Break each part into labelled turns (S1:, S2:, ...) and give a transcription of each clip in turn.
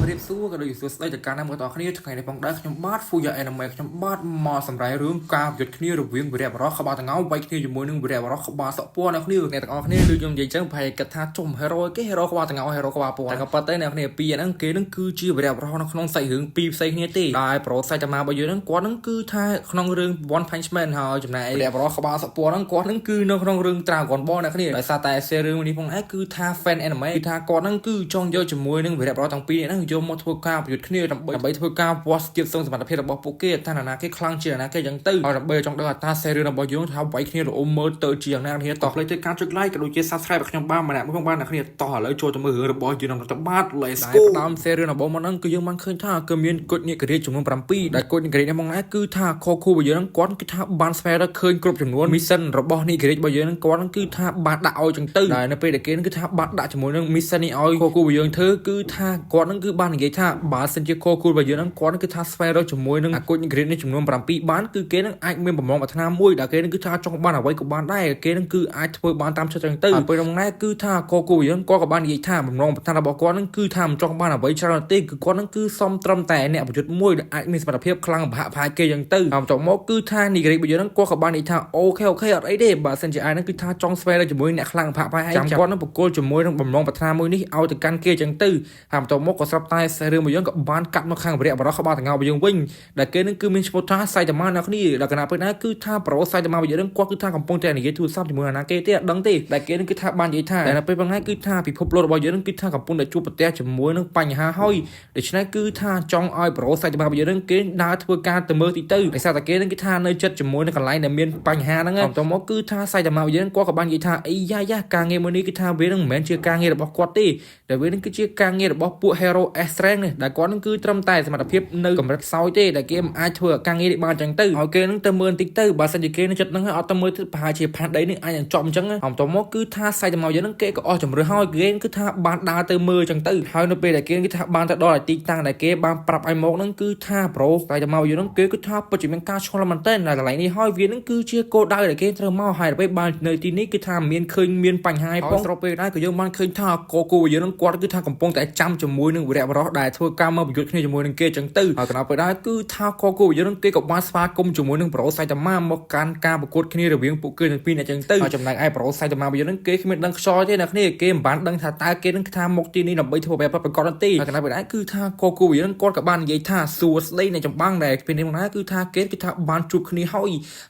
S1: เรียบสู้ก็โดยสุดได้จากการนำกระต่อคณีจากในปังได้ขยมบาดฟูยาแอนนาเมขยมบาดมาสำหรับเรื่องการหยุดคณีหรือวิ่งบริเวณรอกขบาตะเงาไปคณีอยู่มือหนึ่งบริเวณรอกขบาสะปัวในคณีในตะเงาคณีดูยงใหญ่เจ้าภัยกระทาจมเฮโร่ก็เฮโร่ขบาตะเงาเฮโร่ขบาปัวแต่กับปาเต้ในคณีปีนั่งเกนั่งคือจีบริเวณรอกน้องใส่หึงปีใส่คณีตีได้โปรใส่จะมาไปเยอะนั่งกวาดนั่งคือท่าน้องเรื่องวันพันช์แมนหาจำในบริเวณรอกขบาสะปัวนั่งกวาดนั่งคือน้องเรื่องตราก่อนบอลในคณีแต่ซาแต่เซเรื่องวันนี้พงไอ้คือท่าแฟนแอนนาเมคือท่ากอดนั่งคือจองเยอะจมูกนั่งบริเวณรอกตั้งปีนั่งโยมมาทั่วข้าวหยุดคณีដើម្បីធ្វើការវាស់ជាតិសង្ឃសមត្ថភាពរបស់ពួកគេថាណាគេខ្លាំងជាងណាគេយ៉ាងទៅហើយដើម្បីចង់ដឹងថាសេរីរបស់យើងថាវាយគ្នារអ៊ំមើលទៅជាយ៉ាងណាគ្នាតោះផ្លេចទៅការចុច like ក៏ដូចជា subscribe របស់ខ្ញុំបានម្នាក់មួយបានអ្នកគ្នាតោះឥឡូវចូលទៅមើលរឿងរបស់យើងនឹងទៅបាទ Let's go តាមសេរីរបស់មកហ្នឹងគឺយើងបានឃើញថាគឺមានគុជនិករាជចំនួន7ដែលគុជនិករាជនេះមកណាគឺថាខគូរបស់យើងហ្នឹងគាត់គឺថាបានស្វែងរកឃើញគ្រប់ចំនួន mission របស់និករាជរបស់យើងហ្នឹងគាត់ហ្នឹងគឺថាបានដាក់ឲ្យចឹងទៅដែលនៅពេលដែលគេគឺថាបានដាក់ជាមួយនឹង mission នេះឲ្យខគូរបស់យើងធ្វើគឺថាគាត់ហ្នឹងគឺបាននិយាយថាបើសិនជាខគូរបស់យើងហ្នឹងគាត់គឺថាស្វែងរកជាមួយនឹងអាគុជនិករាជនេះចំនួន7បានគឺគេនឹងអាចមានបំណងប្រាថ្នាមួយដែលគេនឹងគឺថាចង់បានអ្វីក៏បានដែរគេនឹងគឺអាចធ្វើបានតាមចិត្តចឹងទៅហើយពេលហ្នឹងគឺថាកគូយើងគាត់ក៏បាននិយាយថាបំណងប្រាថ្នារបស់គាត់នឹងគឺថាមិនចង់បានអ្វីច្រើនទេគឺគាត់នឹងគឺសុំត្រឹមតែអ្នកប្រយុទ្ធមួយដែលអាចមានសមត្ថភាពខ្លាំងបហផាយគេចឹងទៅហើយបន្តមកគឺថានិករាជរបស់យើងគាត់ក៏បាននិយាយថាអូខេអត់អីទេបើសិនជាអាចនឹងគឺថាចង់ស្វែងរកជាមួយអ្នកខ្លាំងបហផាយហើយចាំគាត់នឹងបកគលជាមួយនឹងបំណងប្រាថ្នាមួយនេះឲ្យទៅកាន់គេចឹងទៅហើយបន្តមកក៏ស្រាប់តែរឿងរបស់យើងក៏បានកាត់មកខាងបរិយាបរខបាតងៅរបស់យើងវិញដែលគេនឹងគឺមានឈ្មោះថាសៃតាម៉ាអ្នកគ្នាដែលគណៈពេលណាគឺថាប្រូសៃតាម៉ារបស់យើងគាត់គឺថាកំពុងតែនិយាយទូរស័ព្ទជាមួយអាណាគេទេអត់ដឹងទេដែលគេនឹងគឺថាបាននិយាយថាតែនៅពេលហ្នឹងគឺថាពិភពលោករបស់យើងគឺថាកំពុងតែជួបប្រទះជាមួយនឹងបញ្ហាហើយដូច្នេះគឺថាចង់ឲ្យប្រូសៃតាម៉ារបស់យើងគេដើរធ្វើការទៅមើលទីទៅដោយសារតែគេនឹងគឺថានៅចិត្តជាមួយនឹងកន្លែងដែលមានបញ្ហាហ្នឹងបន្តមកគឺថាសៃតាម៉ារបស់យើងគាត់ក៏បាននិយាយថាអីយ៉ាការងារមួយនេះគឺថាវានឹងមិនមែនជាការងាររបស់គាត់ទេតែវានឹងគឺជាការងាររបស់ពួក Hero Strength នេះដែលគាត់នឹងគឺត្រឹមតែសមត្ថភាពនៅកម្រិតខ្សោយទេដែលគេមិនអាចធ្វើការងារនេះបានចឹងទៅឲ្យគេនឹងទៅមើលតិចទៅបើសិនជាគេនៅចិត្តហ្នឹងអត់ទៅមើលទៅប្រហែលជាផានដីនេះអាចចប់អញ្ចឹងហើយបន្តមកគឺថាសៃតាម៉ាយើងហ្នឹងគេក៏អស់ជំរឿហើយគេគឺថាបានដើរទៅមើលចឹងទៅហើយនៅពេលដែលគេគឺថាបានទៅដល់ទីតាំងដែលគេបានប្រាប់ឲ្យមកហ្នឹងគឺថាប្រូសៃតាម៉ាយើងហ្នឹងគេគឺថាពិតជាមានការឆ្លងមែនតើនៅកន្លែងនេះហើយវាហ្នឹងគឺជាគោលដៅដែលគេត្រូវមកហើយដើម្បីបាននៅទីនេះគឺថាមានឃើញមានបញ្ហាផងស្របពេលដែរក៏យើងបានឃើញថាកគូយើងហ្នឹងគាត់គឺថាកំពុងតែចាំជាមួយនឹងវីរៈបរោះដែលធ្វើការមកប្រយុទ្ធគ្នាជាមួយនឹងគេចឹងទៅហើយកណ្ដាលពេលដែរគឺថាកគូយើងនឹងគេក៏បានស្វាគមន៍ជាមួយនឹងប្រូសៃតាម៉ាមកកាន់ការប្រកួតគ្នារវាងពួកគេទាំងពីរអ្នកចឹងទៅហើយចំណែកឯប្រូសៃតាម៉ាយើងនឹងគេគ្មានដឹងខ្យល់ទេអ្នកគ្នាគេមិនបានដឹងថាតើគេនឹងថាមកទីនេះដើម្បីធ្វើបែបប្រកបទេហើយកណ្ដាលពេលដែរគឺថាកគូយើងគាត់ក៏បាននិយាយថាសួស្ដីអ្នកចម្បាំងដែលពេលនេះមកណាគឺថាគេគឺថាបានជួបគ្នាហ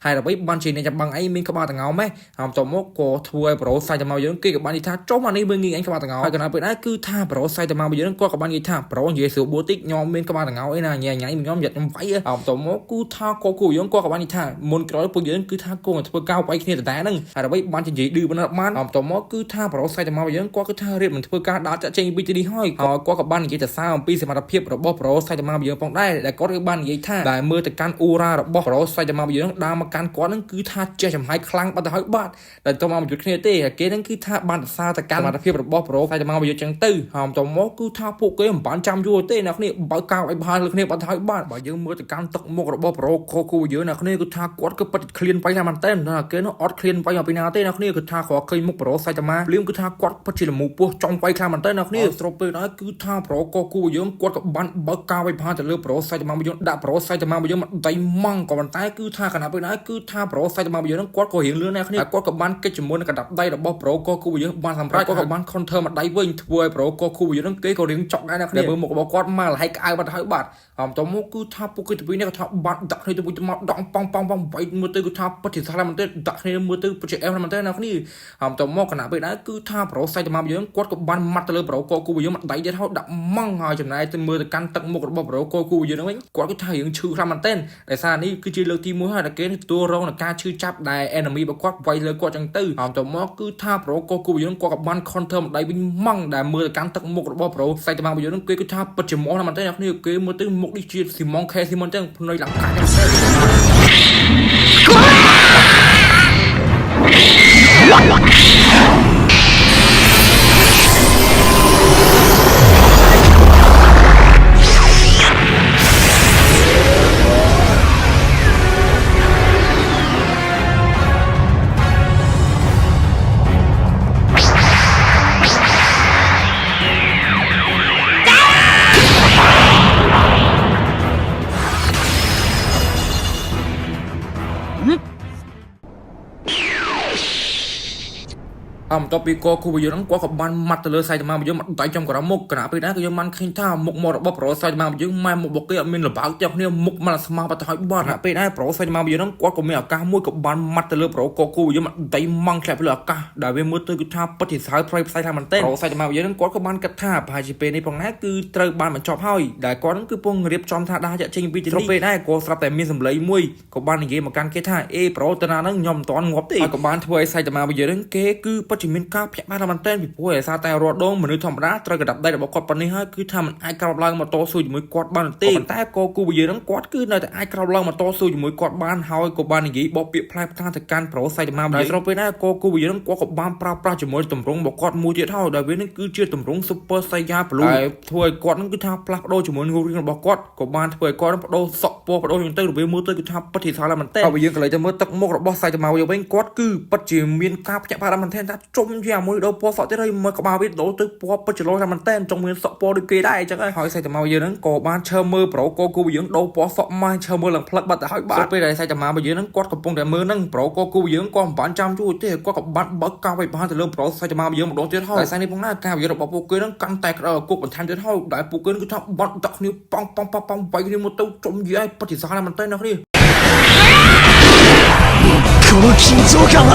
S1: ើយដើម្បីបានជាអ្នកចម្បាំងអីមានក្បាលតងោម៉េះហើយបន្ទាប់មកក៏ធ្វើឲ្យប្រូសៃតាម៉ាយើងគេក៏បាននិយាយថាចុះអានេះមើលងាយអញក្បាលតងោហើយកណ្ដាលពេលដែរគឺថាប្រូសៃតាម៉ាយើងគាត់ក៏បាននិយាយថាប្រូនិយាយស្រួលបួតិចខ្ញុំមានក្បាលតងោអីណាញ៉ៃខ្ញុំយ៉ាត់ខ្ញុំវាយហើយបន្ទាប់មកគឺថាកគូយើងគាត់ក៏បាននិយាយថាមុនក្រោយពួកយើងគឺថាគង់តែធ្វើការវាយគ្នាដដែលហ្នឹងហើយដើម្បីបាននិយាយឌឺបានហើយបន្ទាប់មកគឺថាប្រូសៃតាម៉ាយើងគាត់គឺថារៀបមិនធ្វើការដើរចាក់ចេញពីទីនេះហើយគាត់ក៏បាននិយាយទៅសារអំពីសមត្ថភាពរបស់ប្រូសៃតាម៉ាយើងផងដែរដែលគាត់គឺបាននិយាយថាដែលមើលទៅកាន់អ៊ូរ៉ារបស់ប្រូសៃតាម៉ាយើងដើរមកកាន់គាត់ហ្នឹងគឺថាចេះចំហាយខ្លាំងបាត់ទៅហើយបាទដែលទៅមកប្រយុទ្ធគ្នាទេគេហ្នឹងគឺថាបានទៅសារទៅកាន់សមត្ថភាពរបស់ប្រូសៃតាម៉ាយើងចឹងទៅហើយបន្ទាប់មកគឺថាពួកគេមិនបានចាំយូរទេអ្នកគ្នាបើកៅឲ្យបានលើគ្នាបាត់ទៅហើយបាទបើយើងមើលទៅកាន់ទឹកមុខរបស់ប្រូខគូយើងអ្នកគ្នាគឺថាគាត់គឺពិតឃ្លានបាយណាស់មែនតើគេនោះអត់ឃ្លានបាយពីណាទេអ្នកគ្នាគឺថាគ្រាន់ឃើញមុខប្រូសៃតាម៉ាភ្លាមគឺថាគាត់ពិតជាលមូពោះចង់បាយខ្លាំងមែនតើអ្នកគ្នាស្របពេលដែរគឺថាប្រូគូយើងគាត់ក៏បានបើកៅឲ្យបានទៅលើប្រូសៃតាម៉ាយើងដាក់ប្រូសៃតាម៉ាយើងមកដៃម៉ង់ក៏ប៉ុន្តែគឺថាខណៈពេលដែរគឺថាប្រូសៃតាម៉ាយើងគាត់ក៏រៀងលឿនអ្នកគ្នាគាត់ក៏បានកិច្ចជាមួយនឹងកណ្ដាប់ដៃរបស់ប្រូគូយើងបានសម្រាប់គាត់ក៏បាន counter មកដៃវិញធ្វើឲ្យប្រូគូយើងគេក៏រៀងចក់ដែរអ្នកគ្នាមើលមុខរបស់គាត់មកលហៃក្អៅបាត់ហើយបាទបន្ទាប់មកគឺថាពួកគេទៅវិញក៏ថាបាត់ដាក់គ្នាទៅវិញមកដងប៉ងវាយមើលទៅគឺថាពិតជាស្លាប់មែនទេដាក់គ្នាមើលទៅពិតជាអែមមែនទេអ្នកគ្នាបន្ទាប់មកគណៈពេលដែរគឺថាប្រូសៃតាម៉ាយើងគាត់ក៏បានម៉ាត់ទៅលើប្រូគូយើងមកដៃទៀតហើយដាក់ម៉ង់ហើយចំណែកទៅមើលទៅកាន់ទឹកមុខរបស់ប្រូគូយើងវិញគាត់គឺថារៀងឈឺខ្លាំងមែនទេតែសារនេះគឺជាលើកទី1ហើយដែលគេទទួលរងនឹងការឈឺចាប់ដែល enemy របស់គាត់វាយលើគាត់ចឹងទៅបន្ទាប់មកគឺថាប្រូគូយើងគាត់ក៏បាន counter មកដៃវិញម៉ង់ដែលមើលទៅកាន់ទឹកមុខរបស់ប្រូសៃតាម៉ាយើងគេគឺថាពិតជាហ្មងមែនទេអ្នកគ្នាគេមើលទៅមុខនេះជាស៊ីម៉ងខេស៊ីម៉ុនចឹងភ្នែកឡើងកាច់ចឹង បន្ទាប់ពីក៏គូបយើងហ្នឹងគាត់ក៏បានម៉ាត់ទៅលើសាច់តាម៉ារបស់យើងមកដៃចំក្រោមមុខគណៈពេលណាក៏យើងបានឃើញថាមុខមករបស់ប្រូសាច់តាម៉ារបស់យើងម៉ែមុខរបស់គេអត់មានលបាក់ទាំងគ្នាមុខមកស្មាបាត់ទៅហើយបាត់គណៈពេលណាប្រូសាច់តាម៉ារបស់យើងហ្នឹងគាត់ក៏មានឱកាសមួយក៏បានម៉ាត់ទៅលើប្រូក៏គូយើងមកដៃម៉ង់ធ្លាក់ទៅលើឱកាសដែលវាមើលទៅគឺថាពិតជាសើប្រៃផ្សាយថាមែនទេប្រូសាច់តាម៉ារបស់យើងហ្នឹងគាត់ក៏បានគិតថាប្រហែលជាពេលនេះផងណាគឺត្រូវបានបញ្ចប់ហើយដែលគាត់ហ្នឹងគឺពងរៀបចំថាដាចាក់ចេញពីទីនេះពេលដែរគាត់ស្រាប់តែមានសម្លេងមួយក៏បាននិយាយមកកាន់គេថាអេប្រូតាណាហ្នឹងខ្ញុំមិនទាន់ងាប់ទេហើយក៏បានធ្វើឲ្យសាច់តាម៉ារបស់យើងហ្នឹងគេគឺពិតជាមានការភ្ញាក់ផ្អើលមែនទែនពីព្រោះឯសារតែរត់ដងមនុស្សធម្មតាត្រូវកដាប់ដៃរបស់គាត់ប៉ុណ្នេះហើយគឺថាមិនអាចក្រោបឡើងមកតស៊ូជាមួយគាត់បានទេប៉ុន្តែក៏គូវាយើងហ្នឹងគាត់គឺនៅតែអាចក្រោបឡើងមកតស៊ូជាមួយគាត់បានហើយក៏បាននិយាយបកពាក្យផ្លែផ្កាទៅកាន់ប្រូសាច់តាម៉ាដែលស្របពេលដែរក៏គូវាយើងហ្នឹងគាត់ក៏បានប្រើប្រាស់ជាមួយទម្រង់របស់គាត់មួយទៀតហើយដែលវានឹងគឺជាទម្រង់ Super Saiyan Blue ហើយធ្វើឲ្យគាត់ហ្នឹងគឺថាផ្លាស់ប្ដូរជាមួយនឹងរូបរាងរបស់គាត់ក៏បានធ្វើឲ្យគាត់បដូរសក់ពណ៌បដូរយ៉ាងទៅរបៀបមើលទៅគឺថាពិតជាស្អាតមែនទែនហើយយើងក៏លើទៅមើលទឹកមុខរបស់សាច់តាម៉ាវិញគាត់គឺពិតជាមានការភ្ញាក់ផ្អើលមែនទែនថាជុំជាមួយដូរពណ៌សក់ទៀតហើយមើលក្បាលវាដូរទៅពណ៌ពិតជាលោថាមែនទែនចង់មានសក់ពណ៌ដូចគេដែរអញ្ចឹងហើយសាច់តាម៉ាយើងហ្នឹងក៏បានឈើមើលប្រូកគូយើងដូរពណ៌សក់មកឈើមើលឡើងផ្លឹកបាត់ទៅហើយបាទពេលដែលសាច់តាម៉ាយើងហ្នឹងគាត់កំពុងតែមើលហ្នឹងប្រូកគូយើងគាត់មិនបានចាំជួទេគាត់ក៏បានបើកការវាយប្រហារទៅលើប្រូសាច់តាម៉ាយើងម្ដងទៀតហើយតែសាច់នេះផងណាការវាយរបស់ពួកគេហ្នឹងកាន់តែក្តៅគុកបន្ថែមទៀតហើយដែលពួកគេគឺថាបាត់ដាក់គ្នាប៉ងវាយគ្នាមកទៅជុំយាយពិតជាស្អាតមែនទែនអ្នកនេះ
S2: この緊張感は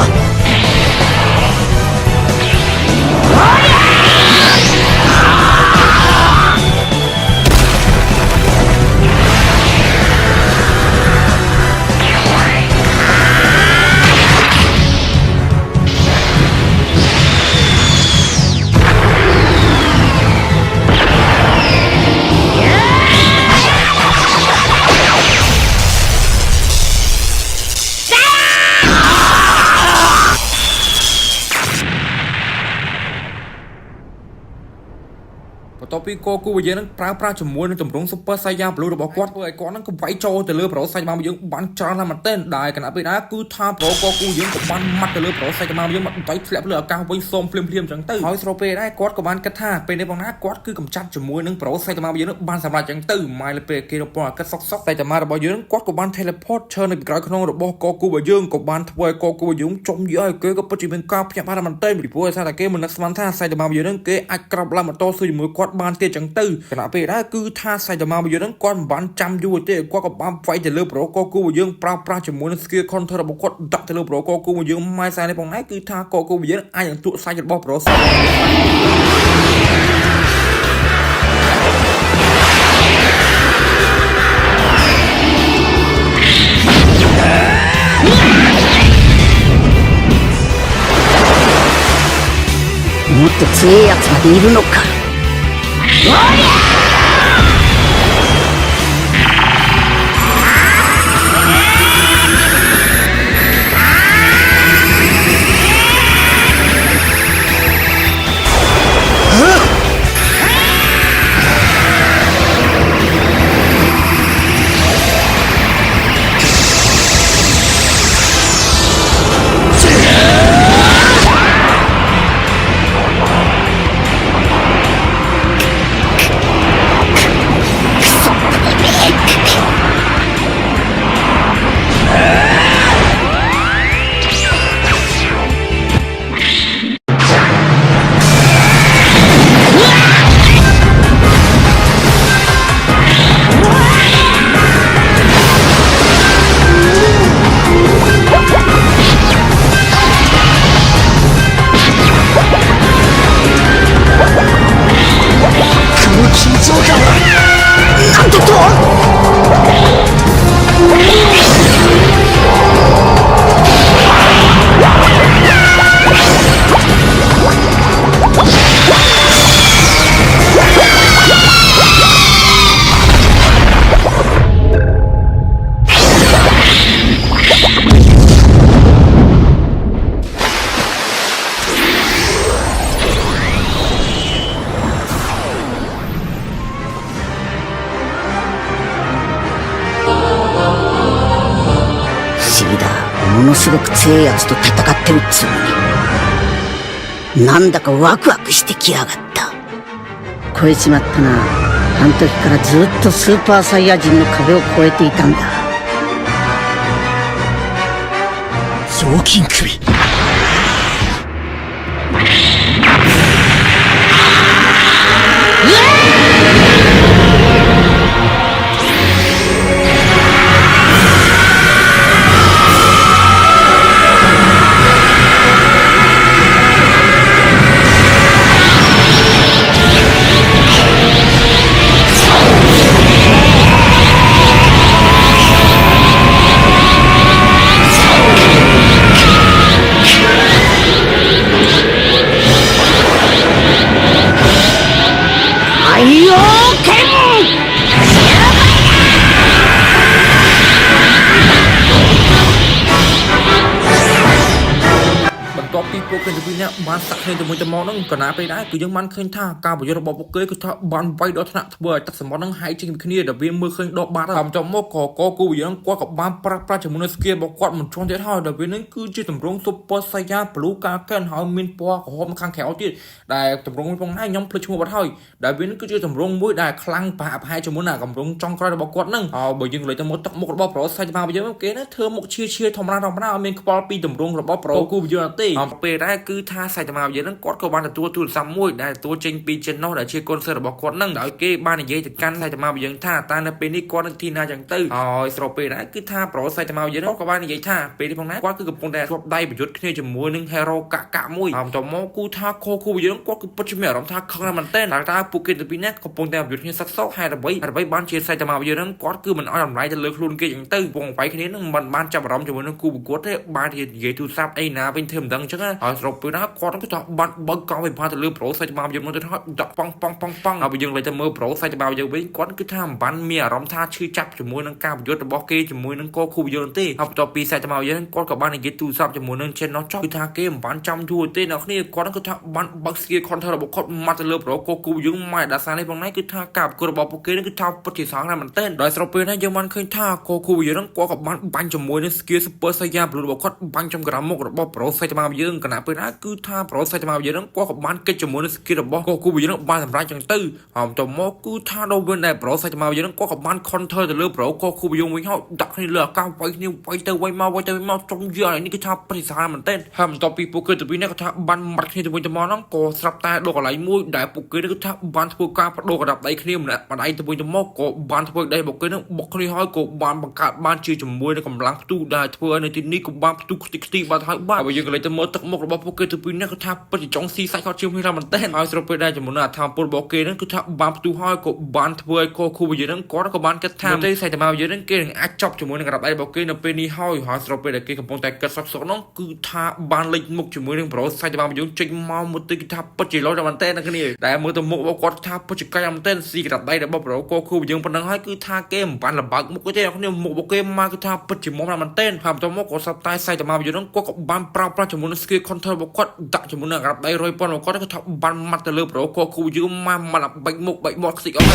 S1: បន្ទាប់ពីគូវាយើងនឹងប្រើប្រាស់ជាមួយនឹងទម្រង់ Super Saiyan Blue របស់គាត់ធ្វើឲ្យគាត់នឹងក៏វាយចូលទៅលើប្រូសាច់តាម៉ាយើងបានច្រើនណាស់មែនទែនដែលគណៈពេលណាគឺថាប្រូគូយើងក៏បានម៉ាត់ទៅលើប្រូសាច់តាម៉ាយើងមកដៃធ្លាក់លើអាកាសវិញសូមភ្លាមអញ្ចឹងទៅហើយស្របពេលដែរគាត់ក៏បានគិតថាពេលនេះបងណាគាត់គឺកំចាត់ជាមួយនឹងប្រូសាច់តាម៉ាយើងបានសម្រាប់អញ្ចឹងទៅម៉ែលើពេលគេរពណ៌អាកាសសុកសាច់តាម៉ារបស់យើងគាត់ក៏បាន teleport ឈើនៅពីក្រោយខ្នងរបស់គូរបស់យើងក៏បានធ្វើឲ្យគូរបស់យើងចំយាយគេក៏ពិតជាមានការភ្ញាក់ផ្អើលមែនទែនពីព្រោះឯសារតែគេមិននឹកស្មានថាសាច់តាម៉ាយើងគេអាចក្រោបឡើងមកតស៊ូជាមួយគាត់បានទៀតអញ្ចឹងទៅគណៈពេលដែរគឺថាសាច់តាម៉ាយើងគាត់មិនបានចាំយូរទេគាត់ក៏បានវាយទៅលើប្រូគូយើងប្រើប្រាស់ជាមួយនឹង skill counter របស់គាត់ដាក់ទៅលើប្រូគូយើងម៉ែសារនេះផងដែរគឺថាគូយើងអាចនឹងទួសាច់របស់ប្រូ
S2: もっと強いやつまでいるのか。おりゃものすごく強いやつと戦ってるっつうのになんだかワクワクしてきやがった。超えちまったな。あの時からずっとスーパーサイヤ人の壁を越えていたんだ。雑巾首
S1: តពីពួកគេទៅពីអ្នកបានសាក់គ្នាជាមួយតែមកហ្នឹងកណាពេលដែរគឺយើងបានឃើញថាការប្រយុទ្ធរបស់ពួកគេគឺថាបានវាយដល់ថ្នាក់ធ្វើឲ្យទឹកសមុទ្រហ្នឹងហាយចេញពីគ្នាដែលវាមើលឃើញដកបាត់ហើយចំមកក៏គូយើងគាត់ក៏បានប្រាស់ជាមួយនឹងស្គីរបស់គាត់មិនជន់ទៀតហើយដែលវាហ្នឹងគឺជាទម្រង់ Super Saiyan Blue Kaken ហើយមានពណ៌ក្រហមខាងក្រៅទៀតដែលទម្រង់នេះផងណាខ្ញុំភ្លេចឈ្មោះបាត់ហើយដែលវាហ្នឹងគឺជាទម្រង់មួយដែលខ្លាំងប្រហាក់ប្រហែលជាមួយនឹងទម្រង់ចុងក្រោយរបស់គាត់ហ្នឹងហើយបើយើងលើកទៅមកទឹកមុខរបស់ Pro Saitama យើងគេណាធ្វើមុខឈៀធម្មតាអត់មានខ្វល់ពីទម្រង់របស់ Pro គូយើងអត់ទេពេលដែរគឺថា Saitama យើងហ្នឹងគាត់ក៏បានទទួលទូរស័ព្ទមួយដែលទទួលចេញពី channel ដែលជាកូនសិស្សរបស់គាត់ហ្នឹងដោយគេបាននិយាយទៅកាន់ Saitama យើងថាតើនៅពេលនេះគាត់នឹងទីណាចឹងទៅហើយស្របពេលដែរគឺថា Pro Saitama យើងក៏បាននិយាយថាពេលនេះផងណាគាត់គឺកំពុងតែស្វប់ដៃប្រយុទ្ធគ្នាជាមួយនឹង Hero កាក់មួយហើយតមកគូថាគូយើងគាត់គឺពិតជាមានអារម្មណ៍ថាខឹងណាស់មែនតើតើពួកគេទៅពីណាកំពុងតែប្រយុទ្ធគ្នាសឹកសោកហេតុអ្វីបានជា Saitama យើងហ្នឹងគាត់គឺមិនអោយតម្លៃទៅលើខ្លួនគេចឹងទៅពងវាយគ្នានឹងមិនបានចាប់អារម្មណ៍ជាមួយនឹងគូប្រកួតទេបាននិយាយទូរស័ព្ទអីណាវិញធ្វើមិនដឹងចឹងហើយស្របពេលណាគាត់គឺថាបាត់បើកកង់វិភាគទៅលើ Pro Saitama យើងមកទៅថាដាក់ប៉ងហើយយើងលេចទៅមើល Pro Saitama យើងវិញគាត់គឺថាមិនបានមានអារម្មណ៍ថាឈឺចាប់ជាមួយនឹងការប្រយុទ្ធរបស់គេជាមួយនឹងគូយើងទេហើយបន្ទាប់ពី Saitama យើងគាត់ក៏បាននិយាយទូរស័ព្ទជាមួយនឹង channel ចុះគឺថាគេមិនបានចាំយូរទេអ្នកគ្នាគាត់គឺថាបានបើក skill counter របស់គាត់មកទៅលើ Pro គូយើងមកដាសានេះផងណាគឺថាការប្រកួតរបស់ពួកគេគឺថាពិតជាសាហាវណាស់មែនទែនដោយស្របពេលនេះយើងបានឃើញថាគូយើងគាត់ក៏បានបាញ់ជាមួយនឹង skill Super Saiyan Blue របស់គាត់បាញ់ចំក្រាមមុខរបស់ Pro Saitama យើងគណៈពេលណាគឺថា Pro Saitama យើងគាត់ក៏បានកិច្ចជាមួយនឹង skill របស់គូយើងបានសម្រេចចឹងទៅហើយទៅមកគឺថាដល់វិញដែរ Pro Saitama យើងគាត់ក៏បាន counter ទៅលើ Pro គូយើងវិញហើយដាក់គ្នាលើអាកាសវាយគ្នាវាយទៅវាយមកចុងយល់នេះគឺថាប្រតិសាមែនទែនហើយបន្ទាប់ពីពួកគេទៅវិញគាត់ថាបានមាត់គ្នាទៅវិញទៅមកហ្នឹងក៏ស្រាប់តែដល់កន្លែងមួយដែលពួកគេគឺថាបានធ្វើការបដូរកណ្ដាប់ដៃគ្នាម្នាក់ម្ដាយទៅវិញទៅមកក៏បានធ្វើដៃពួកគេហ្នឹងបុកគ្នាហើយក៏បានបង្កើតបានជាជាមួយនឹងកម្លាំងផ្ទុះដែលធ្វើឲ្យនៅទីនេះក៏បានផ្ទុះខ្ទីបាត់ហើយបាទបើយើងក៏លេចទៅមើលទឹកមុខរបស់ពួកគេទៅពីនេះគឺថាពិតជាចង់ស៊ីសាច់គាត់ជាងគ្នាមែនទែនហើយស្របពេលដែរជាមួយនឹងអាថាពលរបស់គេហ្នឹងគឺថាបានផ្ទុះហើយក៏បានធ្វើឲ្យគូយើងហ្នឹងគាត់ក៏បានគិតថាទេSaitamaយើងហ្នឹងគេនឹងអាចចប់ជាមួយនឹងកណ្ដាប់ដៃរបស់គេនៅពេលនេះហើយស្របពេលដែលគេកំពុងតែគិតសោកហ្នឹងគឺថាបានលេចមុខជាមួយនឹង Pro Saitama យើងចេញមកទៅគឺថាពិតជាលោមែនទែនគ្នាដែលមើលទៅមុខរបស់គាត់ថាពិតជាកាយមែនទែនស៊ីកណ្ដាប់ដៃរបស់ Pro គូយើងប៉ុណ្ណឹងហើយគឺថាគេមិនបានលំបាកមុខទេអ្នកគ្នាមុខរបស់គេមកគឺថាពិតជាមុំមែនទែនហើយបន្ទាប់មកក៏សប្តាហ៍Saitamaយើងហ្នឹងគាត់ក៏បានប្រើប្រាស់ជាមួយនឹង skill counter របស់គាត់ដាក់ជាមួយនឹងកណ្ដាប់ដៃ100,000របស់គាត់គឺថាបានម៉ាត់ទៅលើ Pro គូយើងមកបាច់មុខបាច់មាត់ខ្ទេចអស់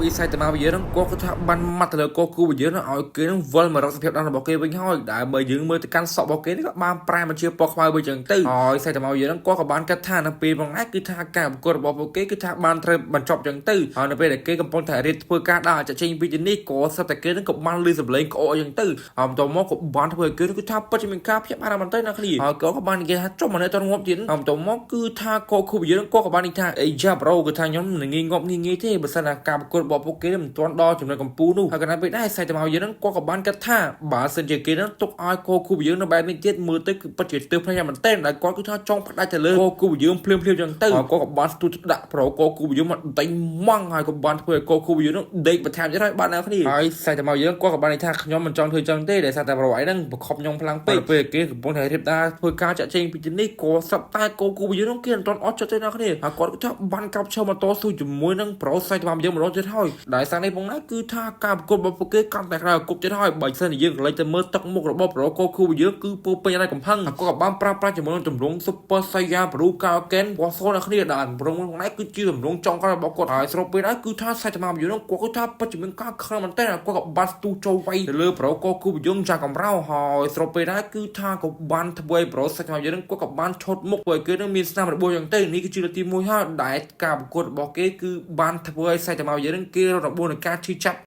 S1: ពី Saitama យើងគាត់គឺថាបានម៉ាត់ទៅលើគូយើងឲ្យគេនឹងវិលមករកសភាពដល់របស់គេវិញហើយដែលបើយើងមើលទៅកាន់សក់របស់គេនេះក៏បានប្រែមកជាពណ៌ខ្មៅវិញចឹងទៅហើយ Saitama យើងគាត់ក៏បានកាត់ថានៅពេលបងឯងគឺថាការប្រកួតរបស់ពួកគេគឺថាបានត្រូវបញ្ចប់ចឹងទៅហើយនៅពេលដែលគេកំពុងតែរៀបធ្វើការដើរចាក់ចេញពីទីនេះក៏សត្វតែគេនឹងក៏បានលឺសម្លេងក្អកចឹងទៅហើយបន្ទាប់មកក៏បានធ្វើឲ្យគេគឺថាពិតជាមានការភ្ញាក់ផ្អើលមែនទែនណាគ្នាហើយក៏បាននិយាយថាចុះមកនៅតងាប់ទៀតហើយបន្ទាប់មកគឺថាគូយើងគាត់ក៏បាននិយាយថាអីយ៉ាប្រូគឺថាខ្ញុំនឹងងាប់ងាយទេបើសិនតែការប្រកួតរបស់ពួកគេមិនទាន់ដល់ចំណុចកំពូលនោះហើយក៏ណាពេលដែរ Saitama យើងគាត់ក៏បានគិតថាបើសិនជាគេនឹងទុកឲ្យគូយើងនៅបែបនេះទៀតមើលទៅគឺពិតជាទើបផ្នែកមែនទែនដែលគាត់គឺថាចង់ផ្ដាច់ទៅលើគូយើងភ្លាមចឹងទៅហើយគាត់ក៏បានស្ទុះដាក់ប្រូគូយើងមកដេញម៉ងហើយក៏បានធ្វើឲ្យគូយើងនឹងដេកបន្ថែមទៀតហើយបាទអ្នកគ្នាហើយ Saitama យើងគាត់ក៏បាននិយាយថាខ្ញុំមិនចង់ធ្វើចឹងទេដែលតែប្រូឯហ្នឹងបង្ខំខ្ញុំខ្លាំងពេកពេលគេកំពុងតែរៀបការធ្វើការចាក់ចេញពីទីនេះក៏ស្រាប់តែគូយើងនឹងគេមិនទាន់អត់ចិត្តទេអ្នកគ្នាហើយគាត់ក៏ថាបានកាប់ឈើមកតស៊ូជាមួយនឹងប្រូ Saitama យើងម្ដងទៀតហើយដែលសារនេះផងណាគឺថាការប្រកួតរបស់ពួកគេកាន់តែក្រៅគប់ទៀតហើយបើសិនជាយើងកន្លែងទៅមើលទឹកមុខរបស់ Pro គូយើងគឺពោពេញដោយកំហឹងគាត់ក៏បានប្រើប្រាស់ជាមួយនឹងទម្រង់ Super Saiyan Blue Kaken ពណ៌សអ្នកគ្នាដែលទម្រង់ហ្នឹងគឺជាទម្រង់ចុងក្រោយរបស់គាត់ហើយស្របពេលហ្នឹងគឺថា Saitama យើងគាត់គឺថាពិតជាមានការខឹងមែនតើគាត់ក៏បានស្ទុះចូលវាយទៅលើ Pro គូយើងចាស់កំរោហើយស្របពេលហ្នឹងគឺថាក៏បានធ្វើឲ្យ Pro Saitama យើងគាត់ក៏បានឈុតមុខព្រោះគេនឹងមានស្នាមរបួសយ៉ាងទៅនេះគឺជាទី1ហើយដែលការប្រកួតរបស់គេគឺបានធ្វើឲ្យ Saitama យើងគេរបួសនឹងការឈឺចាប់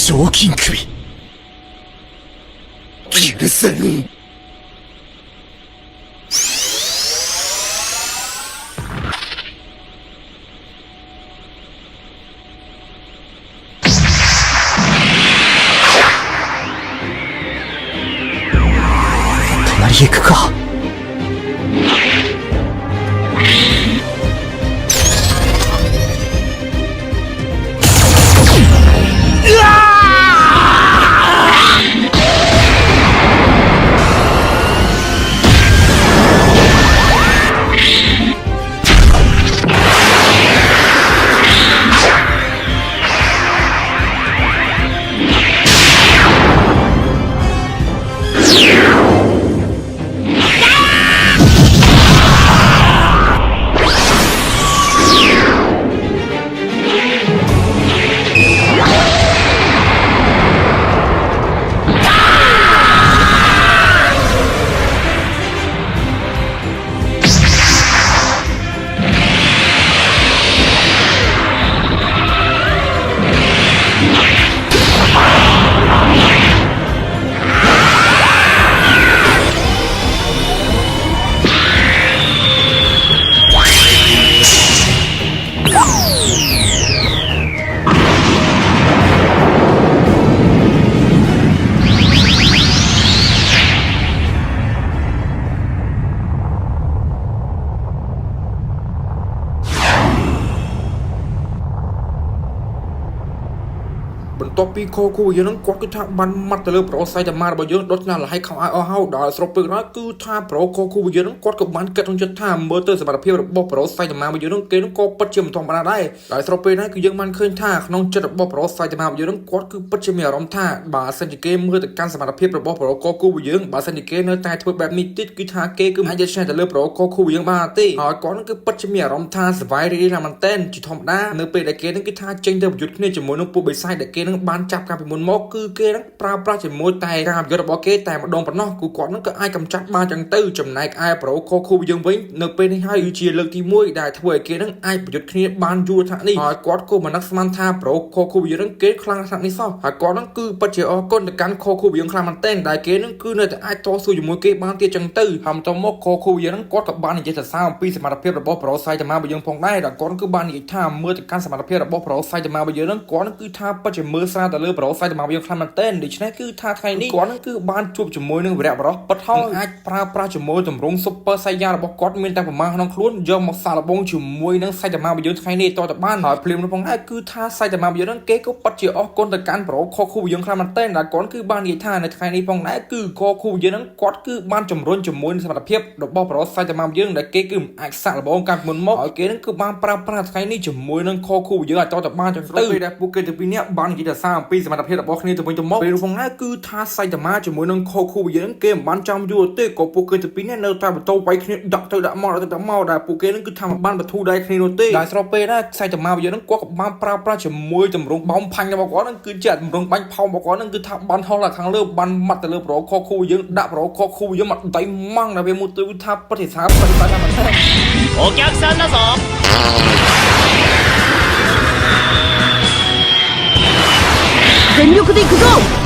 S2: 賞金首許せん隣へ行くか
S1: តបពីខគូយើងនឹងគាត់គឺថាបានមាត់ទៅលើប្រូសៃតាម៉ារបស់យើងដុតណាស់លហើយខំឲ្យអស់ហៅដល់ស្រុកពេលណាគឺថាប្រូខគូយើងនឹងគាត់ក៏បានគិតក្នុងចិត្តថាមើលទៅសមត្ថភាពរបស់ប្រូសៃតាម៉ារបស់យើងនឹងគេនឹងក៏ពិតជាមិនធម្មតាដែរដល់ស្រុកពេលណាគឺយើងបានឃើញថាក្នុងចិត្តរបស់ប្រូសៃតាម៉ារបស់យើងនឹងគាត់គឺពិតជាមានអារម្មណ៍ថាបើសិនជាគេមើលទៅកាន់សមត្ថភាពរបស់ប្រូខគូយើងបើសិនជាគេនៅតែធ្វើបែបនេះទៀតគឺថាគេគឺអាចឆ្នះទៅលើប្រូខគូយើងបានទេហើយគាត់នឹងគឺពិតជាមានអារម្មណ៍ថាសប្បាយរីករាយណាស់មែនទែនជាធម្មតានៅពេលដែលគេនឹងគឺថាចេញទៅប្រយុទ្ធគ្នាជាមួយនឹងពួកបិសាចដែលគេនឹងបានចាប់កាលពីមុនមកគឺគេនឹងប្រើប្រាស់ជាមួយតែការប្រយុទ្ធរបស់គេតែម្ដងប៉ុណ្ណោះគឺគាត់នឹងក៏អាចកម្ចាត់បានចឹងទៅចំណែកឯប្រូខគូយើងវិញនៅពេលនេះហើយគឺជាលើកទី1ដែលធ្វើឲ្យគេនឹងអាចប្រយុទ្ធគ្នាបានយូរថ្នាក់នេះហើយគាត់ក៏មិននឹកស្មានថាប្រូខគូយើងនឹងគេខ្លាំងថ្នាក់នេះសោះហើយគាត់នឹងគឺពិតជាអរគុណទៅកាន់ខគូយើងខ្លាំងមែនទែនដែលគេនឹងគឺនៅតែអាចតស៊ូជាមួយគេបានទៀតចឹងទៅហើយបន្តមកខគូយើងនឹងគាត់ក៏បាននិយាយសរសើរអំពីសមត្ថភាពរបស់ប្រូសៃតាម៉ារបស់យើងផងដែរដែលគាត់គឺបាននិយាយថាមើលទៅកាន់សមត្ថភាពរបស់ប្រូសៃតាម៉ារបស់យើងនឹងគាត់គឺថាពិតជាមើលស្រាលទៅលើប្រូសៃតាម៉ារបស់យើងខ្លាំងមែនទែនដូច្នេះគឺថាថ្ងៃនេះគាត់នឹងគឺបានជួបជាមួយនឹងវីរៈបរិសពិតហើយអាចប្រើប្រាស់ជាមួយទម្រង់ Super Saiyan របស់គាត់មានតែប្រមាណក្នុងខ្លួនយកមកសាកល្បងជាមួយនឹងសៃតាម៉ារបស់យើងថ្ងៃនេះតទៅបានហើយភ្លាមនោះផងដែរគឺថាសៃតាម៉ារបស់យើងនឹងគេក៏ពិតជាអរគុណទៅកាន់ប្រូខគូរបស់យើងខ្លាំងមែនទែនដែលគាត់គឺបាននិយាយថានៅថ្ងៃនេះផងដែរគឺខគូរបស់យើងនឹងគាត់គឺបានជំរុញជាមួយនឹងសមត្ថភាពរបស់ប្រូសៃតាម៉ារបស់យើងដែលគេគឺអាចសាកល្បងកាលពីមុនមកហើយគេនឹងគឺបានប្រើប្រាស់ថ្ងៃនេះជាមួយនឹងខគូរបស់យើងអាចតទៅបានចឹងទៅពេលដែលពួកគេទាំងពីរនាក់បាននិយាយថាសារអំពីសមត្ថភាពរបស់គ្នាទៅវិញទៅមកពេលនោះផងដែរគឺថាសៃតាម៉ាជាមួយនឹងខគូរបស់យើងគេមិនបានចាំយូរទេក៏ពួកគេទាំងពីរនាក់នៅតែបន្តវាយគ្នាដាក់ទៅដាក់មកដែលពួកគេនឹងគឺថាមិនបានបធូរដៃគ្នានោះទេដែលស្របពេលដែរសៃតាម៉ារបស់យើងនឹងគាត់ក៏បានប្រើប្រាស់ជាមួយទម្រង់បោមផាញ់របស់គាត់នឹងគឺជាទម្រង់បាញ់ផោមរបស់គាត់នឹងគឺថាបានហោះឡើងខាងលើបានមាត់ទៅលើប្រូខគូយើងដាក់ប្រូខគូយើងមកដៃម៉ងដល់វាមួយទៅថាប្រតិសាប្រតិសាថាមិនថា
S3: お客さんだぞ
S2: 全力で行くぞ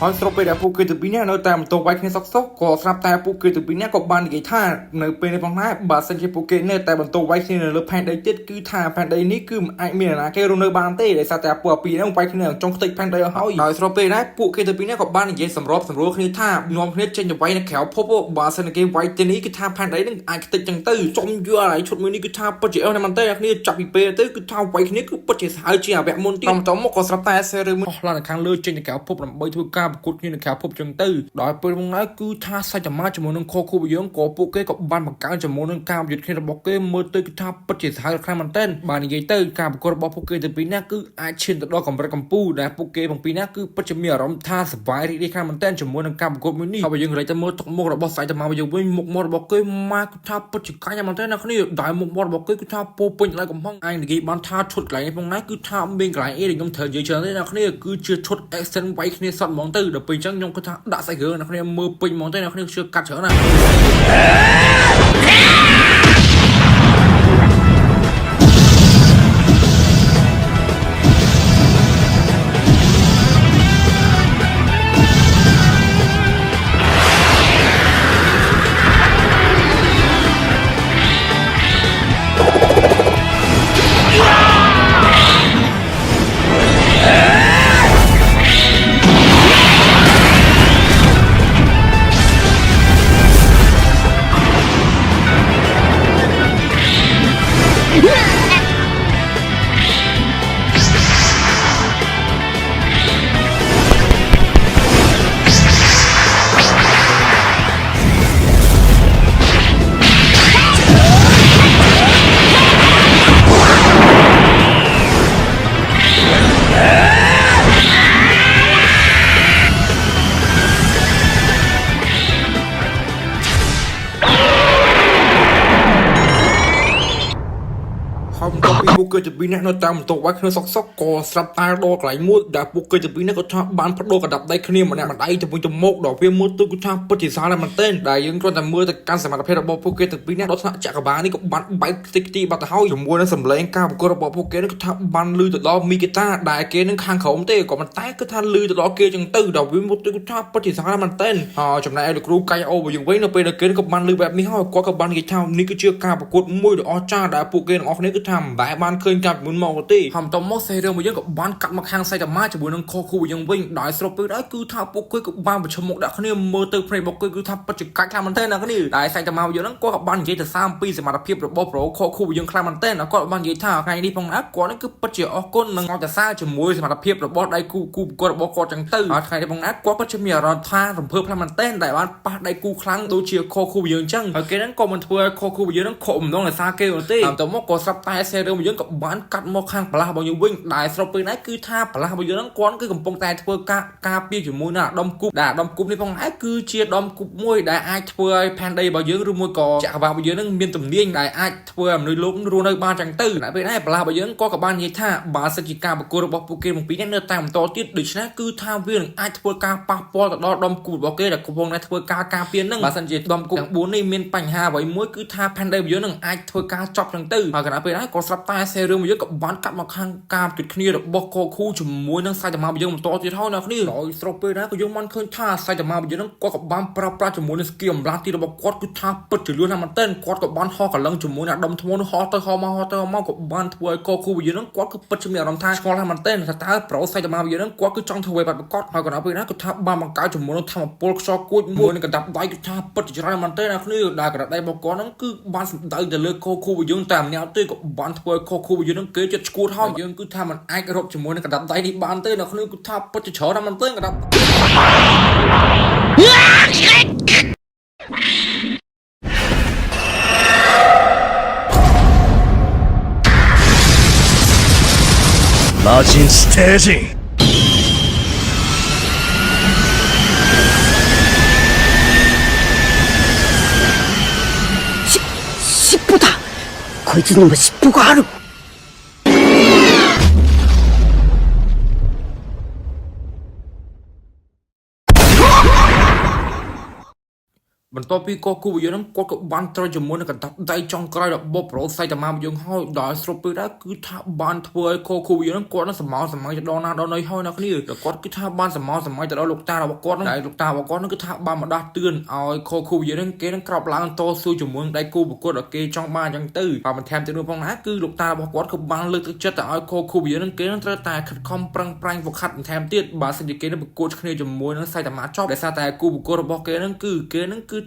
S1: ហើយស្របពេលដែលពួកគេទាំងពីរនាក់នៅតែបន្តវាយគ្នាសក់ក៏ស្រាប់តែពួកគេទាំងពីរនាក់ក៏បាននិយាយថានៅពេលនេះផងដែរបើសិនជាពួកគេនៅតែបន្តវាយគ្នានៅលើផែនដីទៀតគឺថាផែនដីនេះគឺមិនអាចមានអ្នកណាគេរស់នៅបានទេដោយសារតែពួកពីរនាក់វាយគ្នាចុងខ្ទេចផែនដីឲ្យហើយស្របពេលដែរពួកគេទាំងពីរនាក់ក៏បាននិយាយសម្របសម្រួលគ្នាថានាំគ្នាចេញទៅវាយនៅក្រៅភពបើសិនជាគេវាយទីនេះគឺថាផែនដីនឹងអាចខ្ទេចចឹងទៅចំយល់ហើយឈុតមួយនេះគឺថាពិតជាអស់តែមែនទេអ្នកគ្នាចាប់ពីពេលទៅគឺថាវាយគ្នាគឺពិតជាសាហាវជាអវៈមុនទៀតបន្តមកក៏ស្រាប់តែសេរីមួយខ្លះនៅខាងលើចេញទៅក្រៅភពដើម្បីធ្វើការប្រកួតគ្នានៅក្រៅភពចឹងទៅដល់ពេលហ្នឹងហើយគឺថាសច្ចមាជាមួយនឹងខគូយើងក៏ពួកគេក៏បានបង្កើនជាមួយនឹងការប្រយុទ្ធគ្នារបស់គេមើលទៅគឺថាពិតជាសាហាវខ្លាំងមែនទែនបាននិយាយទៅការប្រកួតរបស់ពួកគេទាំងពីរនាក់គឺអាចឈានទៅដល់កម្រិតកំពូលដែលពួកគេទាំងពីរនាក់គឺពិតជាមានអារម្មណ៍ថាសប្បាយរីករាយខ្លាំងមែនទែនជាមួយនឹងការប្រកួតមួយនេះហើយយើងរែកទៅមើលទឹកមុខរបស់សច្ចមាយើងវិញមុខមាត់របស់គេមកគឺថាពិតជាកាញ់មែនទែនអ្នកគ្នាដែលមុខមាត់របស់គេគឺថាពោពេញដោយកំហឹងឯងនិយាយបានថាឈុតកន្លែងនេះផងណាគឺថាមានកន្លែងអីដែលខ្ញុំត្រូវនិយាយច្រើនទេអ្នកគ្នាគឺជាឈុត extend វាយគ្នាសតហ្មងទៅដល់ពេលអញ្ចឹងខ្ញុំគិតថាដាក់សាច់រឿងអ្នកគ្នាមើលពេញហ្មងទេអ្នកគ្នាជឿកាត់ច្រើនណាស់ពួកគេទាំងពីរនាក់នៅតាមបន្ទប់វាយគ្នាសក់ក៏ស្រាប់តែដល់កន្លែងមួយដែលពួកគេទាំងពីរនាក់ក៏ថាបានផ្ដោកណ្ដាប់ដៃគ្នាម្នាក់ម្ដាយទៅវិញទៅមកដល់វាមើលទៅគឺថាពិតជាសាហាវមែនទែនដែលយើងគ្រាន់តែមើលទៅកាន់សមត្ថភាពរបស់ពួកគេទាំងពីរនាក់ដល់ថ្នាក់ចក្រវាលនេះក៏បានបែកខ្ទេចខ្ទីបាត់ទៅហើយជាមួយនឹងសម្លេងការប្រកួតរបស់ពួកគេនឹងគឺថាបានលឺទៅដល់មីហ្គីតាដែលគេនឹងខាងក្រោមទេក៏ប៉ុន្តែគឺថាលឺទៅដល់គេចឹងទៅដល់វាមើលទៅគឺថាពិតជាសាហាវមែនទែនហើយចំណែកឯលោកគ្រូកាយអូរបស់យើងវិញនៅពេលដែលគេក៏បានលឺបែបនេះហើយគាត់ក៏បាននិយាយថានេះគឺជាការប្រកួតមួយដ៏អស្ចារ្យដែលពួកគេទាំងអស់គ្នាគឺថាមិនដែល បានឃើញកាត់មុនមកទេហំតមកសេរឿងមួយយើងក៏បានកាត់មកខាងសៃតាម៉ាជាមួយនឹងខគូយើងវិញដោយស្របពេលដែរគឺថាពួកគេក៏បានប្រឈមមុខដាក់គ្នាមើលទៅភ្នែករបស់គេគឺថាពិតជាកាច់ខ្លាំងមែនទែនណាគ្នាដែលសៃតាម៉ាយើងហ្នឹងគាត់ក៏បាននិយាយទៅសារអំពីសមត្ថភាពរបស់ប្រូខគូយើងខ្លាំងមែនទែនគាត់បាននិយាយថាថ្ងៃនេះផងណាគាត់ហ្នឹងគឺពិតជាអរគុណនឹងអត់សារជាមួយសមត្ថភាពរបស់ដៃគូគាត់របស់គាត់ចឹងទៅហើយថ្ងៃនេះផងណាគាត់ពិតជាមានអារម្មណ៍ថារំភើបខ្លាំងមែនទែនដែលបានប៉ះដៃគូខ្លាំងដូចជាខគូយើងចឹងហើយគេហ្នឹងក៏មិនធ្វើឲ្យខគូយើងហ្នឹងខកបំណងដោយសារគេទេតាមទៅមកក៏ស្រាប់តែសេរឿងយើងក៏បានកាត់មកខាងបលាស់របស់យើងវិញដែលស្របពេលនេះគឺថាបលាស់របស់យើងហ្នឹងគាត់គឺកំពុងតែធ្វើការពារជាមួយនឹងអាដុំគប់ដែលអាដុំគប់នេះផងដែរគឺជាដុំគប់មួយដែលអាចធ្វើឲ្យផែនដីរបស់យើងឬមួយក៏ចក្រវាឡរបស់យើងហ្នឹងមានទំនាញដែលអាចធ្វើឲ្យមនុស្សលោករស់នៅបានចឹងទៅតែពេលនេះបលាស់របស់យើងក៏បាននិយាយថាបើសិនជាការប្រកួតរបស់ពួកគេទាំងពីរនេះនៅតែបន្តទៀតដូច្នេះគឺថាវានឹងអាចធ្វើការប៉ះពាល់ទៅដល់ដុំគប់របស់គេដែលកំពុងតែធ្វើការពារហ្នឹងបើសិនជាដុំគប់ទាំង4នេះមានបញ្ហាអ្វីមួយគឺថាផែនដីរបស់យើងនឹងអាចធ្វើការចប់ចឹងទៅហើយគណៈពេលនេះក៏ស្រាប់តែសេរឿងរបស់យើងក៏បានកាត់មកខាងការជិតគ្នារបស់ខគូជាមួយនឹងសៃតាម៉ារបស់យើងបន្តទៀតហើយអ្នកគ្នាដោយស្របពេលនេះក៏យើងបានឃើញថាសៃតាម៉ារបស់យើងគាត់ក៏បានប្រើប្រាស់ជាមួយនឹងស្គីអំឡាទីរបស់គាត់គឺថាពិតជាលឿនណាស់មែនទែនគាត់ក៏បានហោះកលឹងជាមួយនឹងដុំធ្ងន់ហោះទៅហោះមកក៏បានធ្វើឲ្យខគូរបស់យើងគាត់គឺពិតជាមានអារម្មណ៍ថាឆ្ងល់ណាស់មែនទែនថាតើប្រូសៃតាម៉ារបស់យើងគាត់គឺចង់ធ្វើឲ្យបាត់ប្រកបហើយគណៈពេលនេះក៏ថាបានបង្កើតជាមួយនឹងធម្មពលខ្យល់គួចមួយនឹងកណ្ដាប់ដៃគឺថាពិតជាច្រើនមែនទែនអ្នកគ្នាដែលកណ្ដាប់ដៃរបស់គាត់គឺបានសម្ដៅទៅលើខគូរបស់យើងតែម្នាក់ទេក៏បានធ្វើឲ្យខគូរបស់យើងគេចិត្តឈួតហើយយើងគឺថាมันអាចរកជាមួយនឹងកណ្ដាប់ដៃនេះបានទេអ្នកគ្នាគឺថាពិតជាច្រើនណាស់មែនទែនកណ្ដាប់
S3: 魔人ステージ
S2: 尻尾だ。こいつにも尻尾がある。
S1: បន្ទាប់ពីខគូរបស់យើងគាត់ក៏បានត្រូវជាមួយនឹងកណ្ដាប់ដៃចុងក្រោយរបស់ប្រូសៃតាម៉ារបស់យើងហើយដោយស្របពេលដែរគឺថាបានធ្វើឲ្យខគូរបស់យើងគាត់នឹងសម័យទៅដល់ណាដល់ណីហើយអ្នកគ្នាគាត់គឺថាបានសម័យទៅដល់លោកតារបស់គាត់ដែលលោកតារបស់គាត់គឺថាបានមកដាស់តឿនឲ្យខគូរបស់យើងគេនឹងក្រោបឡើងតស៊ូជាមួយនឹងដៃគូប្រកួតឲ្យគេចង់បានអញ្ចឹងទៅហើយបន្ថែមទៅនោះផងណាគឺលោកតារបស់គាត់ក៏បានលើកទឹកចិត្តឲ្យខគូរបស់យើងគេនឹងត្រូវតែខិតខំប្រឹងប្រែងវឹកហាត់បន្ថែមទៀតបើសិនជាគេនឹងប្រកួតគ្នាជាមួយនឹងសៃតាម៉ាចប់ដោយសារតែគូប្រកួតរបស់គេនឹងគឺ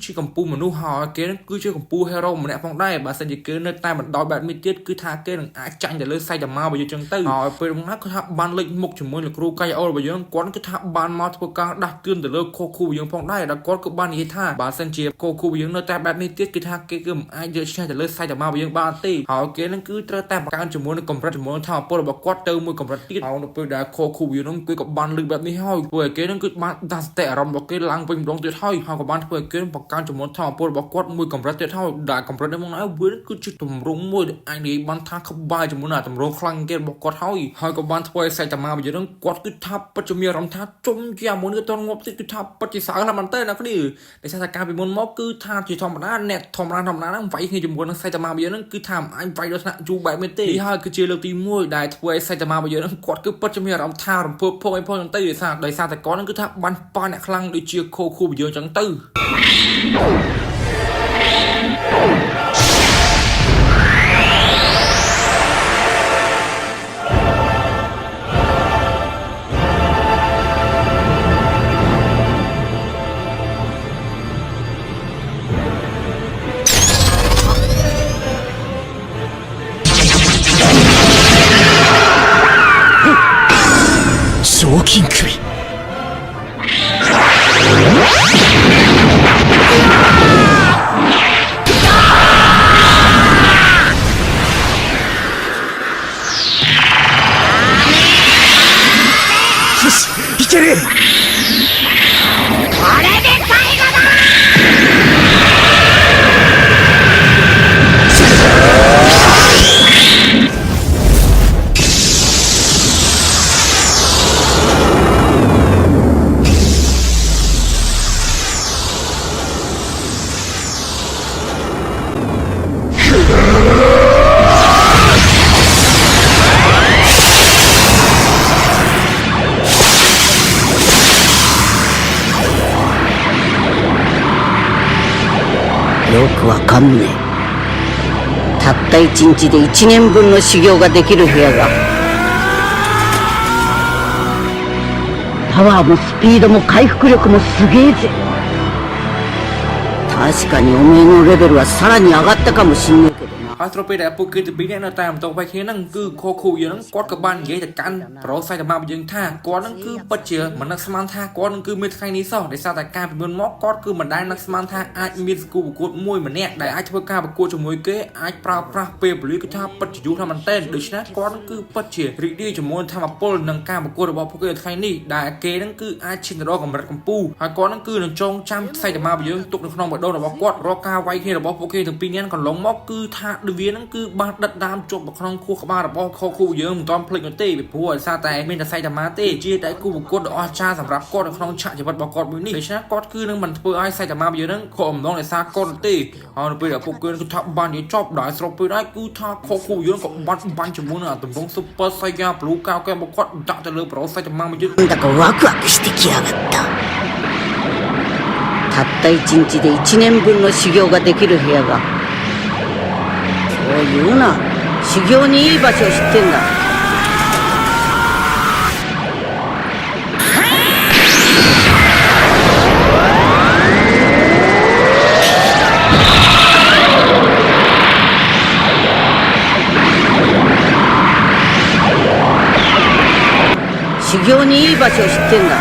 S1: ជាកម្ពុជាមនុស្សហើយគេនឹងគឺជាកម្ពុជាហេរ៉ូម្នាក់ផងដែរបើសិនជាគេនៅតែមិនដល់បែបនេះទៀតគឺថាគេនឹងអាចចាញ់ទៅលើសៃតាម៉ារបស់យើងចឹងទៅហើយពេលនោះគឺថាបានលេចមុខជាមួយលោកគ្រូកៃអូរបស់យើងគាត់គឺថាបានមកធ្វើការដាស់តឿនទៅលើខគូរបស់យើងផងដែរដែលគាត់ក៏បាននិយាយថាបើសិនជាខគូរបស់យើងនៅតែបែបនេះទៀតគឺថាគេគឺមិនអាចយកឈ្នះទៅលើសៃតាម៉ារបស់យើងបានទេហើយគេនឹងគឺត្រូវតែបង្កើនជាមួយនឹងកម្រិតជាមួយនឹងថាពលរបស់គាត់ទៅមួយកម្រិតទៀតហើយនៅពេលដែលខគូរបស់យើងគឺក៏បានលើកបែបនេះហើយព្រោះគេនឹងគឺបានដាស់ស្ទែអារម្មណ៍របស់គេឡើងវិញម្ដងទៀតហើយក៏បានធ្វើឲ្យគេបង្កើនចំនួនថាពលរបស់គាត់មួយកម្រិតទៀតហើយដែលកម្រិតនេះមកណាវាគឺជាទម្រង់មួយដែលអាចនិយាយបានថាក្បាយជាមួយនឹងទម្រង់ខ្លាំងគេរបស់គាត់ហើយក៏បានធ្វើឲ្យសៃតាម៉ារបស់យើងគាត់គឺថាពិតជាមានអារម្មណ៍ថាជុំជាមួយនេះតងាប់ទៀតគឺថាពិតជាសើណាស់មែនតើអ្នកនេះដោយសារតែការពីមុនមកគឺថាជាធម្មតាអ្នកធម្មតាហ្នឹងវាយគ្នាជាមួយនឹងសៃតាម៉ារបស់យើងគឺថាមិនអាចវាយដល់ថ្នាក់យូរបែបនេះទេនេះហើយគឺជាលើកទី1ដែលធ្វើឲ្យសៃតាម៉ារបស់យើងគាត់គឺពិតជាមានអារម្មណ៍ថារំភើបផងហ្នឹងទៅដោយសារតែគាត់គឺថាបានប៉ាអ្នកខ្លាំងដូចជាខគូរបស់យើងចឹងទៅ
S3: 賞金首よしいけるこれで最後だ
S2: よくわかんねえ。たった1日で1年分の修行ができる部屋がパワーもスピードも回復力もすげえぜ。確かにおめえのレベルはさらに上がったかもしんねえけどな。
S1: ហើយស្របពេលដែលពួកគេទៅពីរនាក់នៅតាមបន្ទប់វាយគ្នាហ្នឹងគឺខូខូយើងហ្នឹងគាត់ក៏បាននិយាយទៅកាន់ប្រូសៃតាម៉ាយើងថាគាត់ហ្នឹងគឺពិតជាមិននឹកស្មានថាគាត់ហ្នឹងគឺមានថ្ងៃនេះសោះដោយសារតែការពីមុនមកគាត់គឺមិនដែលនឹកស្មានថាអាចមានសកូប្រកួតមួយម្នាក់ដែលអាចធ្វើការប្រកួតជាមួយគេអាចប្រើប្រាស់ពេលពលីគឺថាពិតជាយូរថាមែនទែនដូច្នេះគាត់ហ្នឹងគឺពិតជារីករាយជាមួយធម៌ពលនឹងការប្រកួតរបស់ពួកគេថ្ងៃនេះដែលគេហ្នឹងគឺអាចឈានទៅដល់កម្រិតកម្ពូលហើយគាត់ហ្នឹងគឺនឹងចងចាំសៃតាម៉ាយើងទុកនៅក្នុងបេះដូងរបស់គាត់រកការវាយគ្នារបស់ពួកគេទាំងពីរនាក់កន្លងមកគឺថាឌីវីហ្នឹងគឺបានដិតដាមជាប់នៅក្នុងខួរក្បាលរបស់ខូខូយើងមិនទាន់ភ្លេចនោះទេពីព្រោះដោយសារតែមានតែសៃតាម៉ាទេជាតែគូប្រកួតដ៏អស្ចារ្យសម្រាប់គាត់នៅក្នុងឆាកជីវិតរបស់គាត់មួយនេះដូច្នេះគាត់គឺនឹងមិនធ្វើឲ្យសៃតាម៉ាយើងហ្នឹងខកអំណងដោយសារគាត់ទេហើយនៅពេលដែលពួកគេគឺថាបាននិយាយចប់ដល់ស្របពេលដែរគឺថាខូខូយើងក៏បាត់បាញ់ជាមួយនឹងទម្រង់ Super Saiyan Blue កៅកែរបស់គាត់ដាក់ទៅលើប្រូសៃតាម៉ាយើង
S2: なんだかワクワクしてきやがった。たった1日で1年分の修行ができる部屋が。そう言うな。修行にいい場所を知ってんだ。修行にいい場所を知ってんだ。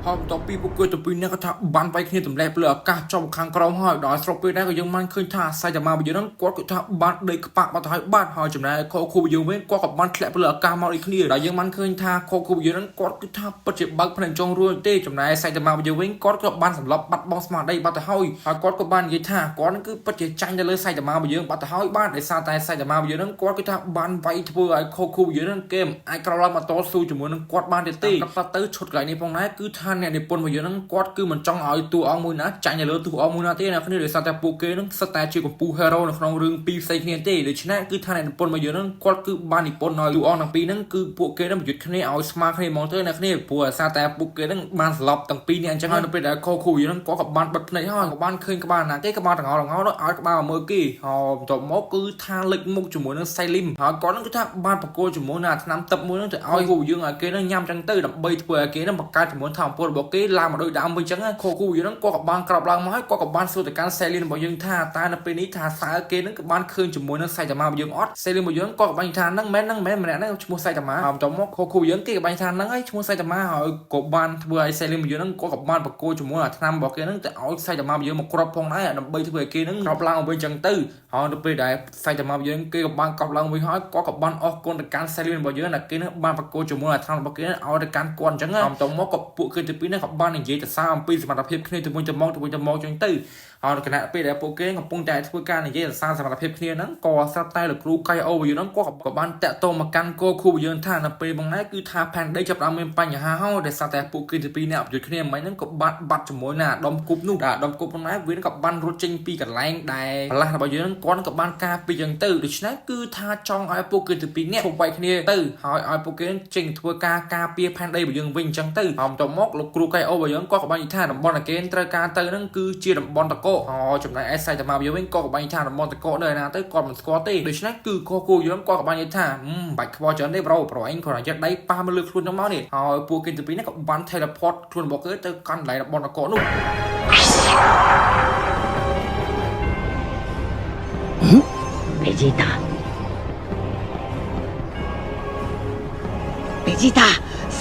S2: ហើយបន្ទាប់ពីពួកគេទៅពីអ្នកក៏ថាបានវាយគ្នាទម្លាក់លើអាកាសចុះខាងក្រោមហើយដល់ស្របពេលដែរក៏យើងបានឃើញថាសៃតាម៉ាយើងហ្នឹងគាត់ក៏ថាបានដេកក្បាក់បាត់ទៅហើយបាត់ហើយចំណែកខូខូយើងវិញគាត់ក៏បានធ្លាក់ទៅលើអាកាសមកដូចគ្នាដែលយើងបានឃើញថាខូខូយើងហ្នឹងគាត់គឺថាពិតជាបើកភ្នែកចង់រួចទេចំណែកសៃតាម៉ាយើងវិញគាត់ក៏បានសម្លាប់បាត់បង់ស្មារតីបាត់ទៅហើយគាត់ក៏បាននិយាយថាគាត់ហ្នឹងគឺពិតជាចាញ់ទៅលើសៃតាម៉ាយើងបាត់ទៅហើយបាទដោយសារតែសៃតាម៉ាយើងហ្នឹងគាត់គឺថាបានវាយធ្វើឲ្យខូខូយើងហ្នឹងគេអាចក្រោកឡើងមកតស៊ូជាមួយនឹងគាត់បានទេគាត់ទៅឈុតកន្លែងនេះផងដែរគឺថាអ្នកនិពន្ធរបស់យើងហ្នឹងគាត់គឺមិនចង់ឲ្យតួអង្គមួយណាចាញ់ទៅលើតួអង្គមួយណាទេណាគ្នាដោយសារតែពួកគេហ្នឹងសិតតែជាកម្ពុជា hero នៅក្នុងរឿងពីរផ្សេងគ្នាទេដូច្នេះគឺថាអ្នកនិពន្ធរបស់យើងហ្នឹងគាត់គឺបាននិពន្ធឲ្យតួអង្គទាំងពីរហ្នឹងគឺពួកគេហ្នឹងប្រយុទ្ធគ្នាឲ្យស្មើគ្នាហ្មងទៅណាគ្នាព្រោះដោយសារតែពួកគេហ្នឹងបានស្លាប់ទាំងពីរនេះអញ្ចឹងហើយនៅពេលដែលខូខូយើងហ្នឹងគាត់ក៏បានបិទភ្នែកហើយក៏បានឃើញក្បាលណាគេក្បាលទាំងអស់ឲ្យក្បាលមើលគេហើយបន្ទាប់មកគឺថាលេចមុខជាមួយនឹងសៃលីមហើយគាត់ហ្នឹងគឺថាបានប្រកួតជាមួយនឹងឆ្នាំទឹកមួយហ្នឹងទៅឲ្យគូយើងឲ្យគេហ្នឹងញ៉ាំចឹងទៅដើម្បីធ្វើឲ្យគេហ្នឹងបង្កើតជាមួយធម៌ពលរបស់គេឡើងមកដូចដើមវិញចឹងខូខូយើងហ្នឹងគាត់ក៏បានក្រោបឡើងមកហើយគាត់ក៏បានសួរទៅកាន់សៃលីមរបស់យើងថាតើនៅពេលនេះថាសើគេហ្នឹងក៏បានឃើញជាមួយនឹងសៃតាម៉ារបស់យើងអត់សៃលីមរបស់យើងគាត់ក៏បានថាហ្នឹងមែនម្នាក់ហ្នឹងឈ្មោះសៃតាម៉ាហើយបន្ទាប់មកខូខូយើងគេក៏បានថាហ្នឹងហើយឈ្មោះសៃតាម៉ាហើយក៏បានធ្វើឲ្យសៃលីមរបស់យើងហ្នឹងគាត់ក៏បានប្រកួតជាមួយអាឆ្នាំរបស់គេហ្នឹងទៅឲ្យសៃតាម៉ារបស់យើងមកគ្របផងដែរដើម្បីធ្វើឲ្យគេហ្នឹងក្រោបឡើងវិញចឹងទៅហើយនៅពេលដែលសៃតាម៉ារបស់យើងគេក៏បានក្រោបឡើងវិញហើយគាត់ក៏បានអស់គុណទៅកាន់សៃលីមរបស់យើងដែលគេហ្នឹងបានប្រកួតជាមួយអាឆ្នាំរបស់គេឲ្យទៅកាន់គាត់អញ្ចឹងហើយបន្ទាប់មកក៏ពួកគេទៅពីរហ្នឹងក៏បាននិយាយទៅសារអំពីសមត្ថភាពគ្នាទៅវិញទៅមកចឹងទៅហើយគណៈពេលដែលពួកគេកំពុងតែធ្វើការនិយាយសរសើរសមត្ថភាពគ្នាហ្នឹងក៏ស្រាប់តែលោកគ្រូកៃអូយើងហ្នឹងគាត់ក៏បានតាក់ទងមកកាន់គោគ្រូយើងថានៅពេលបងណាគឺថាផែនដីចាប់ដើមមានបញ្ហាហើយដែលសារតែពួកគេទៅពីរអ្នកប្រយុទ្ធគ្នាមិនហ្នឹងក៏បាត់ជាមួយណាដុំគប់នោះដុំគប់ហ្នឹងណាវាក៏បានរត់ចេញពីកន្លែងដែលប្រឡាស់របស់យើងហ្នឹងគាត់ក៏បានការពីចឹងទៅដូច្នេះគឺថាចង់ឲ្យពួកគេទៅពីរអ្នកធ្វើបែកគ្នាទៅហើយឲ្យពួកគេចេញធ្វើការពារផែនដីរបស់យើងវិញអញ្ចឹងទៅហើយបន្ទាប់មកលោកគ្រូកៃអូរបស់យើងគាត់ក៏បាននិយាយថាតំបន់ដែលគេត្រូវការទៅហ្នឹងគឺជាតំបន់តកោចំណែកឯសៃតាម៉ាយើងវិញក៏ក៏បាននិយាយថាតំបន់តកោនៅណាទៅគាត់មិនស្គាល់ទេដូច្នេះគឺខូខូយើងគាត់ក៏បាននិយាយថាបាច់ខ្វល់ច្រើនទេប្រូអញគ្រាន់តែយកដៃប៉ះមកលើខ្លួនខ្ញុំមកនេះហើយពួកគេទៅពីរនេះក៏បាន teleport ខ្លួនរបស់គេទៅកាន់កន្លែងតំបន់តកោនោះベジータベジータ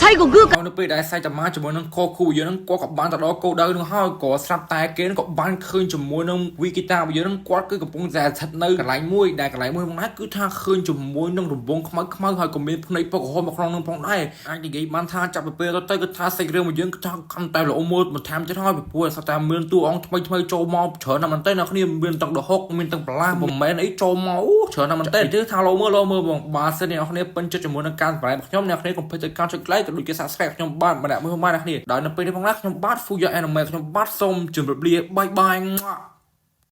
S2: 最後グーか
S1: នៅពេលដែលសាច់តាម៉ាជាមួយនឹងកូគូយើងនឹងគាត់ក៏បានទៅដល់គោលដៅនឹងហើយក៏ស្រាប់តែគេក៏បានឃើញជាមួយនឹងវីគីតាយើងនឹងគាត់គឺកំពុងតែស្ថិតនៅកន្លែងមួយដែលកន្លែងមួយហ្នឹងគឺថាឃើញជាមួយនឹងរង្វង់ខ្មៅខ្មៅហើយក៏មានភ្នែកពុកក្រហមនៅក្នុងនឹងផងដែរអាចនិយាយបានថាចាប់ពីពេលទៅគឺថាសាច់រឿងរបស់យើងគឺថាកាន់តែល្អមួយបន្ថែមទៀតហើយពីព្រោះស្ថាមានតួអង្គថ្មីចូលមកច្រើនណាស់មែនតើអ្នកគ្នាមានទាំងដហុកមានទាំងបន្លាមិនមែនអីចូលមកច្រើនណាស់មែនតើគឺថាលោមើលបងបាទសិនអ្នកគ្នាពេញចិត្តជាមួយនឹងការសម្ដែងរបស់ខ្ញុំអ្នកគ្នាកុំភ្លេចការចុច like ក៏ដូចជា subscribe ខ្ញុំបាទម្នាក់មើលមកអ្នកគ្នាដល់នៅពេលនេះផងណាខ្ញុំបាទ Full Anime ខ្ញុំបាទសូមជម្រាបលាបាយបាយ